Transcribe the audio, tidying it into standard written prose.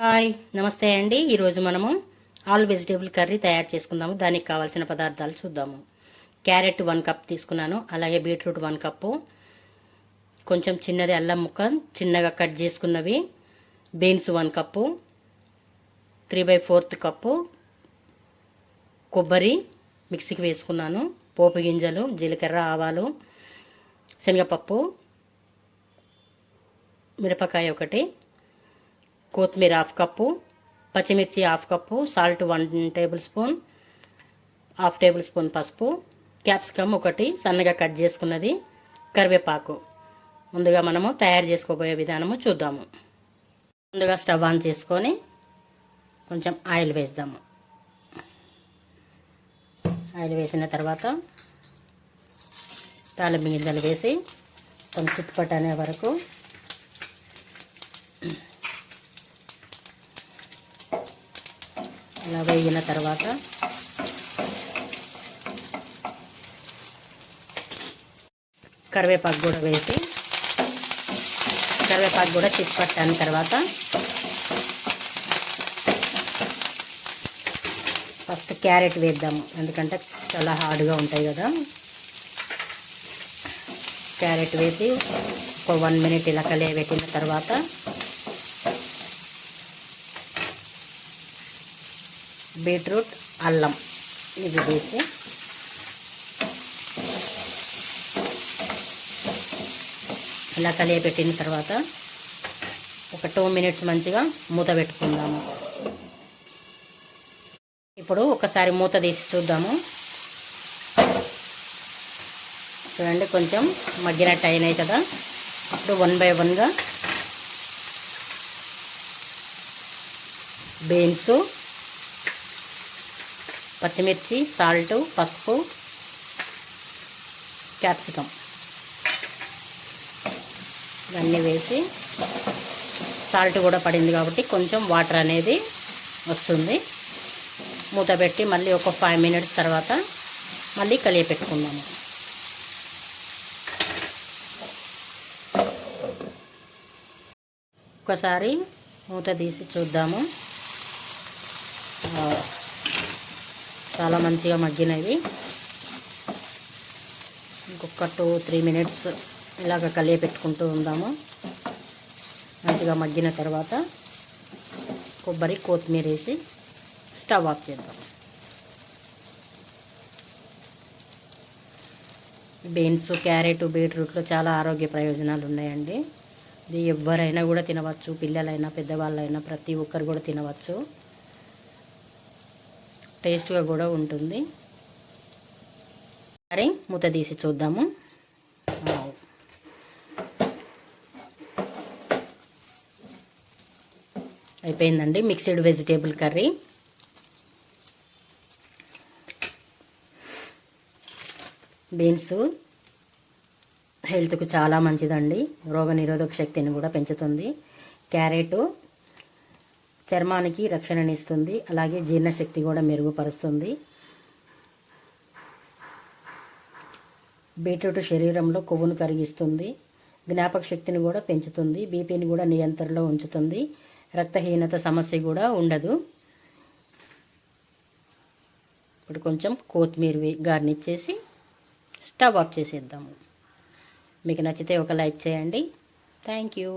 Hi నమస్తే అండి. ఈరోజు మనము ఆల్ వెజిటేబుల్ కర్రీ తయారు చేసుకుందాము. దానికి కావాల్సిన పదార్థాలు చూద్దాము. క్యారెట్ 1 కప్ తీసుకున్నాను. అలాగే బీట్రూట్ 1 కప్పు, కొంచెం చిన్నది అల్లం ముక్క చిన్నగా కట్ చేసుకున్నవి, బీన్స్ 1 కప్పు, 3/4 కప్పు కొబ్బరి మిక్సీకి వేసుకున్నాను, పోపు గింజలు, జీలకర్ర, ఆవాలు, శనగపప్పు, మిరపకాయ 1, కొత్తిమీర 1/2 కప్పు, పచ్చిమిర్చి 1/2 cup, salt 1 table spoon, 1/2 table spoon పసుపు, క్యాప్సికమ్ 1 సన్నగా కట్ చేసుకున్నది, కరివేపాకు. ముందుగా మనము తయారు చేసుకోబోయే విధానము చూద్దాము. ముందుగా స్టవ్ ఆన్ చేసుకొని కొంచెం ఆయిల్ వేద్దాము. ఆయిల్ వేసిన తర్వాత తాలింపు గింజలు వేసి కొంచెం చిట్టుపట్టు అనే వరకు అలా వేగిన తర్వాత కరివేపాకు కూడా వేసి కరివేపాకు కూడా చిట్టుపట్టిన తర్వాత ఫస్ట్ క్యారెట్ వేద్దాము, ఎందుకంటే చాలా హార్డ్గా ఉంటాయి కదా. క్యారెట్ వేసి ఒక 1 మినిట్ ఇలా కలియబెట్టిన తర్వాత బీట్రూట్, అల్లం ఇవి వేసి ఇలా కలియబెట్టిన తర్వాత ఒక 2 మినిట్స్ మంచిగా మూత పెట్టుకుందాము. ఇప్పుడు ఒకసారి మూత తీసి చూద్దాము. చూడండి, కొంచెం మగ్గినట్టు అయినాయి కదా. ఇప్పుడు 1 బై 1గా బీన్స్, పచ్చిమిర్చి, సాల్ట్, పసుపు, క్యాప్సికమ్ ఇవన్నీ వేసి, సాల్ట్ కూడా పడింది కాబట్టి కొంచెం వాటర్ అనేది వస్తుంది. మూత పెట్టి మళ్ళీ ఒక 5 మినిట్స్ తర్వాత మళ్ళీ కలియపెట్టుకుందాము. ఒకసారి మూత తీసి చూద్దాము. చాలా మంచిగా మగ్గినవి. ఇంకొక 2-3 మినిట్స్ ఇలాగ కలియపెట్టుకుంటూ ఉందాము. మంచిగా మగ్గిన తర్వాత కొబ్బరి, కొత్తిమీర వేసి స్టవ్ ఆఫ్ చేద్దాం. బీన్స్, క్యారెట్, బీట్రూట్లో చాలా ఆరోగ్య ప్రయోజనాలు ఉన్నాయండి. ఇది ఎవరైనా కూడా తినవచ్చు, పిల్లలైనా పెద్దవాళ్ళైనా ప్రతి ఒక్కరు కూడా తినవచ్చు. టేస్ట్గా కూడా ఉంటుంది. సరే, మూత తీసి చూద్దాము. అయిపోయిందండి మిక్స్డ్ వెజిటేబుల్ కర్రీ. బీన్స్ హెల్త్కు చాలా మంచిదండి, రోగనిరోధక శక్తిని కూడా పెంచుతుంది. క్యారెట్ చర్మానికి రక్షణనిస్తుంది, అలాగే జీర్ణశక్తి కూడా మెరుగుపరుస్తుంది. బీట్రూట్ శరీరంలో కొవ్వును కరిగిస్తుంది, జ్ఞాపక శక్తిని కూడా పెంచుతుంది, బీపీని కూడా నియంత్రణలో ఉంచుతుంది, రక్తహీనత సమస్య కూడా ఉండదు. ఇప్పుడు కొంచెం కొత్తిమీర గార్నిష్ చేసి స్టవ్ ఆఫ్ చేసేద్దాము. మీకు నచ్చితే ఒక లైక్ చేయండి. Thank you.